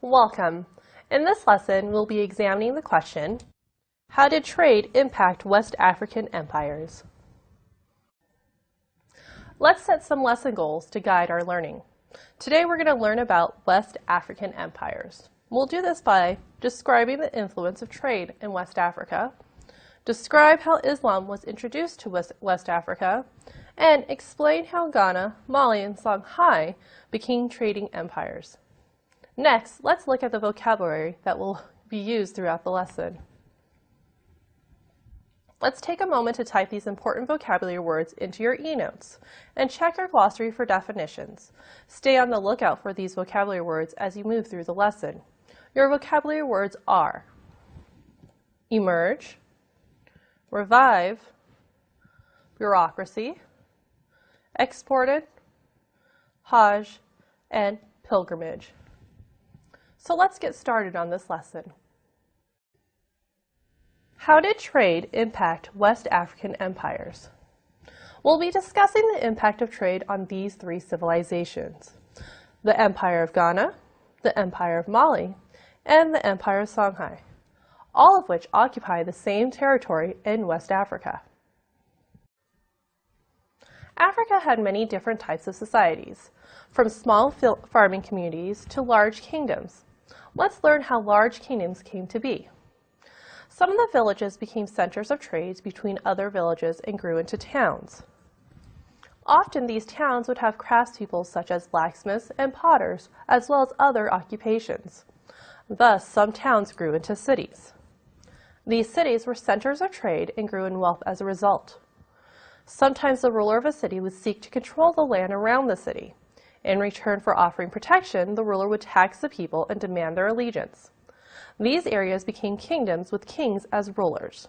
Welcome. In this lesson, we'll be examining the question, how did trade impact West African empires? Let's set some lesson goals to guide our learning. Today we're going to learn about West African empires. We'll do this by describing the influence of trade in West Africa, describe how Islam was introduced to West Africa, and explain how Ghana, Mali, and Songhai became trading empires. Next, let's look at the vocabulary that will be used throughout the lesson. Let's take a moment to type these important vocabulary words into your e-notes and check your glossary for definitions. Stay on the lookout for these vocabulary words as you move through the lesson. Your vocabulary words are emerge, revive, bureaucracy, exported, Hajj, and pilgrimage. So let's get started on this lesson. How did trade impact West African empires? We'll be discussing the impact of trade on these three civilizations: the Empire of Ghana, the Empire of Mali, and the Empire of Songhai, all of which occupy the same territory in West Africa. Africa had many different types of societies, from small farming communities to large kingdoms. Let's learn how large kingdoms came to be. Some of the villages became centers of trade between other villages and grew into towns. Often these towns would have craftspeople such as blacksmiths and potters, as well as other occupations. Thus, some towns grew into cities. These cities were centers of trade and grew in wealth as a result. Sometimes the ruler of a city would seek to control the land around the city. In return for offering protection, the ruler would tax the people and demand their allegiance. These areas became kingdoms with kings as rulers.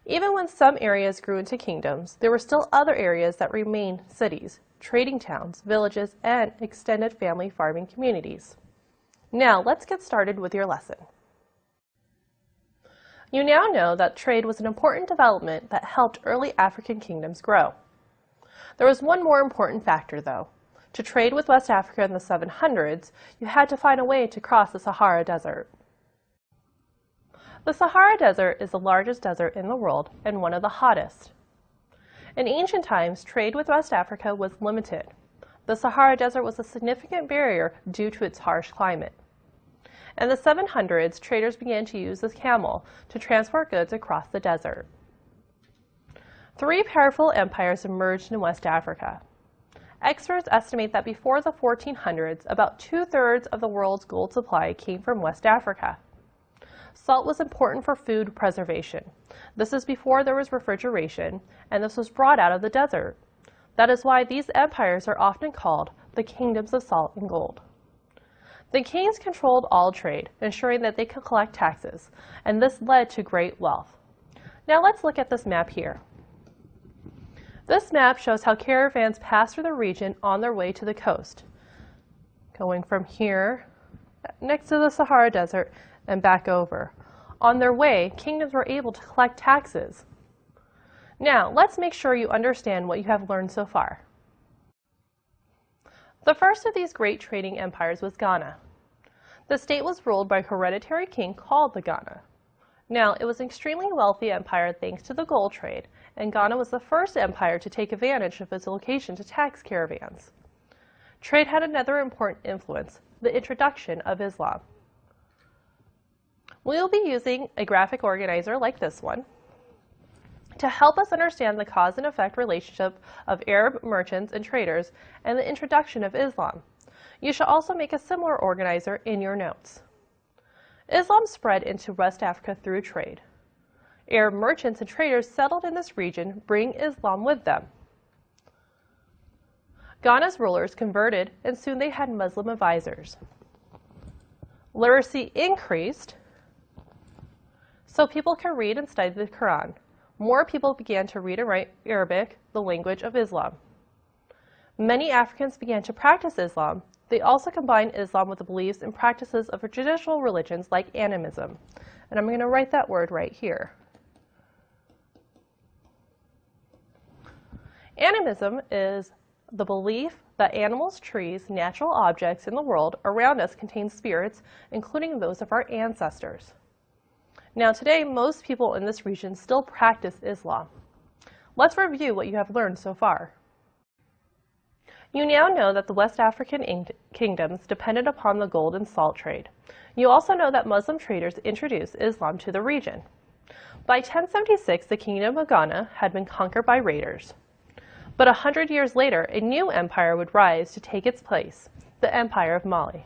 Even when some areas grew into kingdoms, there were still other areas that remained cities, trading towns, villages, and extended family farming communities. Now, let's get started with your lesson. You now know that trade was an important development that helped early African kingdoms grow. There was one more important factor, though. To trade with West Africa in the 700s, you had to find a way to cross the Sahara Desert. The Sahara Desert is the largest desert in the world and one of the hottest. In ancient times, trade with West Africa was limited. The Sahara Desert was a significant barrier due to its harsh climate. In the 700s, traders began to use the camel to transport goods across the desert. Three powerful empires emerged in West Africa. Experts estimate that before the 1400s, about 2/3 of the world's gold supply came from West Africa. Salt was important for food preservation. This is before there was refrigeration, and this was brought out of the desert. That is why these empires are often called the kingdoms of salt and gold. The kings controlled all trade, ensuring that they could collect taxes, and this led to great wealth. Now let's look at this map here. This map shows how caravans passed through the region on their way to the coast, going from here, next to the Sahara Desert, and back over. On their way, kingdoms were able to collect taxes. Now, let's make sure you understand what you have learned so far. The first of these great trading empires was Ghana. The state was ruled by a hereditary king called the Ghana. Now, it was an extremely wealthy empire thanks to the gold trade, and Ghana was the first empire to take advantage of its location to tax caravans. Trade had another important influence, the introduction of Islam. We will be using a graphic organizer like this one to help us understand the cause and effect relationship of Arab merchants and traders and the introduction of Islam. You should also make a similar organizer in your notes. Islam spread into West Africa through trade. Arab merchants and traders settled in this region, bringing Islam with them. Ghana's rulers converted, and soon they had Muslim advisors. Literacy increased, so people could read and study the Quran. More people began to read and write Arabic, the language of Islam. Many Africans began to practice Islam. They also combined Islam with the beliefs and practices of traditional religions like animism. And I'm going to write that word right here. Animism is the belief that animals, trees, natural objects in the world around us contain spirits, including those of our ancestors. Now today, most people in this region still practice Islam. Let's review what you have learned so far. You now know that the West African kingdoms depended upon the gold and salt trade. You also know that Muslim traders introduced Islam to the region. By 1076, the kingdom of Ghana had been conquered by raiders. But 100 years later, a new empire would rise to take its place, the Empire of Mali.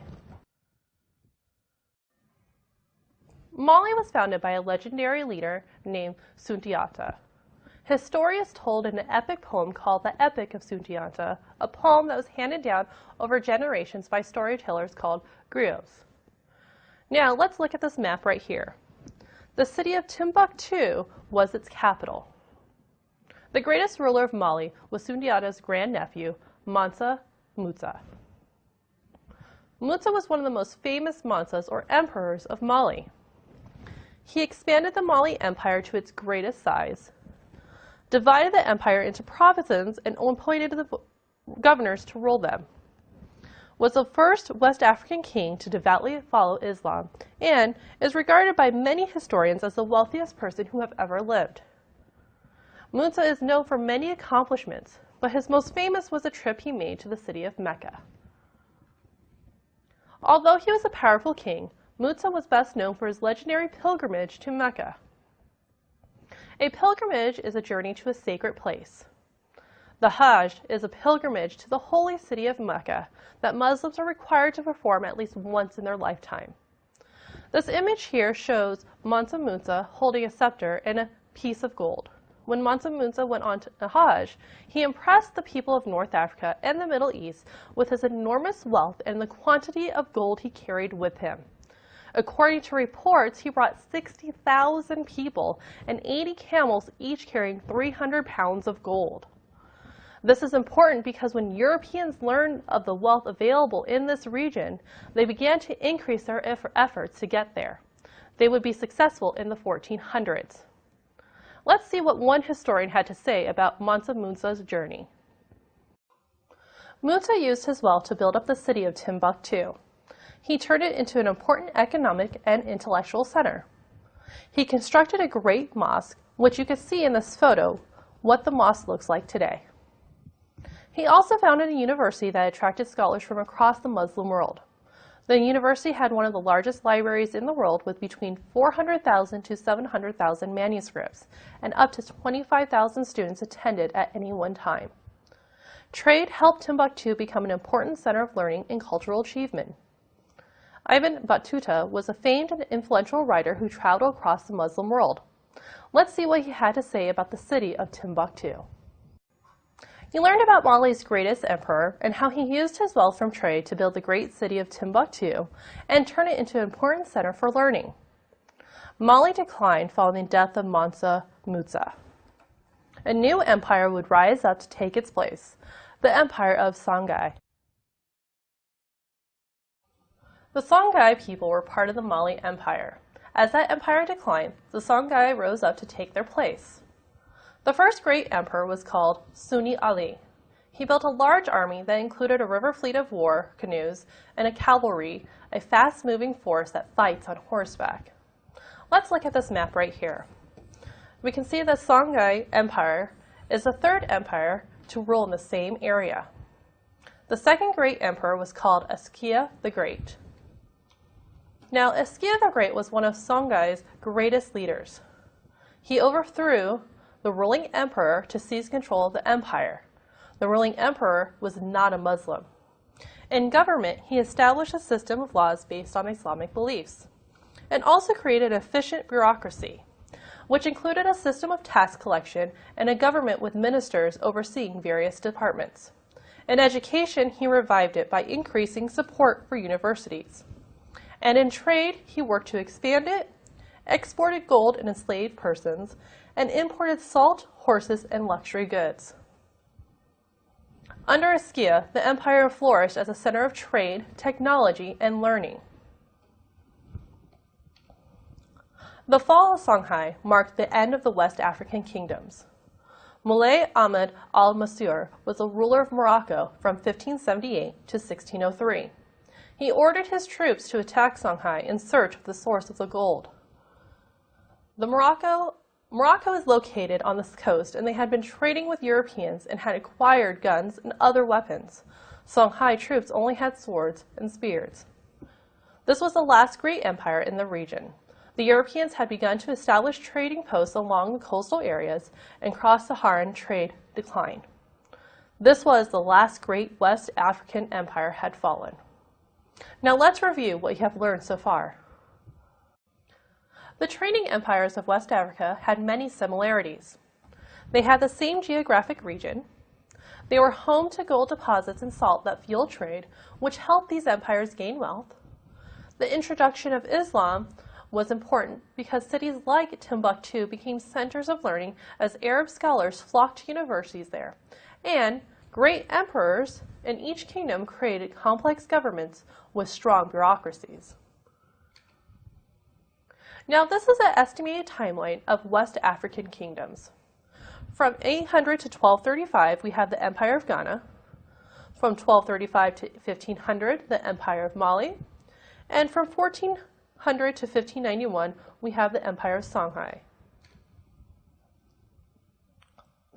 Mali was founded by a legendary leader named Sundiata. His story is told in an epic poem called the Epic of Sundiata, a poem that was handed down over generations by storytellers called griots. Now let's look at this map right here. The city of Timbuktu was its capital. The greatest ruler of Mali was Sundiata's grandnephew, Mansa Musa. Musa was one of the most famous Mansas or emperors of Mali. He expanded the Mali Empire to its greatest size, divided the empire into provinces, and appointed the governors to rule them, was the first West African king to devoutly follow Islam, and is regarded by many historians as the wealthiest person who have ever lived. Musa is known for many accomplishments, but his most famous was a trip he made to the city of Mecca. Although he was a powerful king, Musa was best known for his legendary pilgrimage to Mecca. A pilgrimage is a journey to a sacred place. The Hajj is a pilgrimage to the holy city of Mecca that Muslims are required to perform at least once in their lifetime. This image here shows Mansa Musa holding a scepter and a piece of gold. When Mansa Musa went on to Hajj, he impressed the people of North Africa and the Middle East with his enormous wealth and the quantity of gold he carried with him. According to reports, he brought 60,000 people and 80 camels, each carrying 300 pounds of gold. This is important because when Europeans learned of the wealth available in this region, they began to increase their efforts to get there. They would be successful in the 1400s. Let's see what one historian had to say about Mansa Musa's journey. Musa used his wealth to build up the city of Timbuktu. He turned it into an important economic and intellectual center. He constructed a great mosque, which you can see in this photo what the mosque looks like today. He also founded a university that attracted scholars from across the Muslim world. The university had one of the largest libraries in the world with between 400,000 to 700,000 manuscripts, and up to 25,000 students attended at any one time. Trade helped Timbuktu become an important center of learning and cultural achievement. Ibn Battuta was a famed and influential writer who traveled across the Muslim world. Let's see what he had to say about the city of Timbuktu. He learned about Mali's greatest emperor and how he used his wealth from trade to build the great city of Timbuktu and turn it into an important center for learning. Mali declined following the death of Mansa Musa. A new empire would rise up to take its place, the Empire of Songhai. The Songhai people were part of the Mali Empire. As that empire declined, the Songhai rose up to take their place. The first great emperor was called Sunni Ali. He built a large army that included a river fleet of war canoes and a cavalry, a fast-moving force that fights on horseback. Let's look at this map right here. We can see the Songhai Empire is the third empire to rule in the same area. The second great emperor was called Askia the Great. Now, Askia the Great was one of Songhai's greatest leaders. He overthrew the ruling emperor to seize control of the empire. The ruling emperor was not a Muslim. In government, he established a system of laws based on Islamic beliefs, and also created an efficient bureaucracy, which included a system of tax collection and a government with ministers overseeing various departments. In education, he revived it by increasing support for universities. And in trade, he worked to expand it, exported gold and enslaved persons, and imported salt, horses, and luxury goods. Under Askia, the empire flourished as a center of trade, technology, and learning. The fall of Songhai marked the end of the West African kingdoms. Moulay Ahmed al-Mansur was the ruler of Morocco from 1578 to 1603. He ordered his troops to attack Songhai in search of the source of the gold. Morocco is located on this coast, and they had been trading with Europeans and had acquired guns and other weapons. Songhai troops only had swords and spears. This was the last great empire in the region. The Europeans had begun to establish trading posts along the coastal areas, and cross-Saharan trade declined. This was the last great West African empire had fallen. Now let's review what you have learned so far. The trading empires of West Africa had many similarities. They had the same geographic region. They were home to gold deposits and salt that fueled trade, which helped these empires gain wealth. The introduction of Islam was important because cities like Timbuktu became centers of learning as Arab scholars flocked to universities there. And great emperors in each kingdom created complex governments with strong bureaucracies. Now, this is an estimated timeline of West African kingdoms. From 800 to 1235, we have the Empire of Ghana. From 1235 to 1500, the Empire of Mali. And from 1400 to 1591, we have the Empire of Songhai.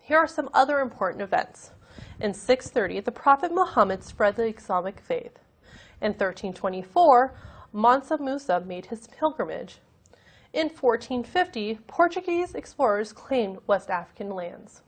Here are some other important events. In 630, the Prophet Muhammad spread the Islamic faith. In 1324, Mansa Musa made his pilgrimage. In 1450, Portuguese explorers claimed West African lands.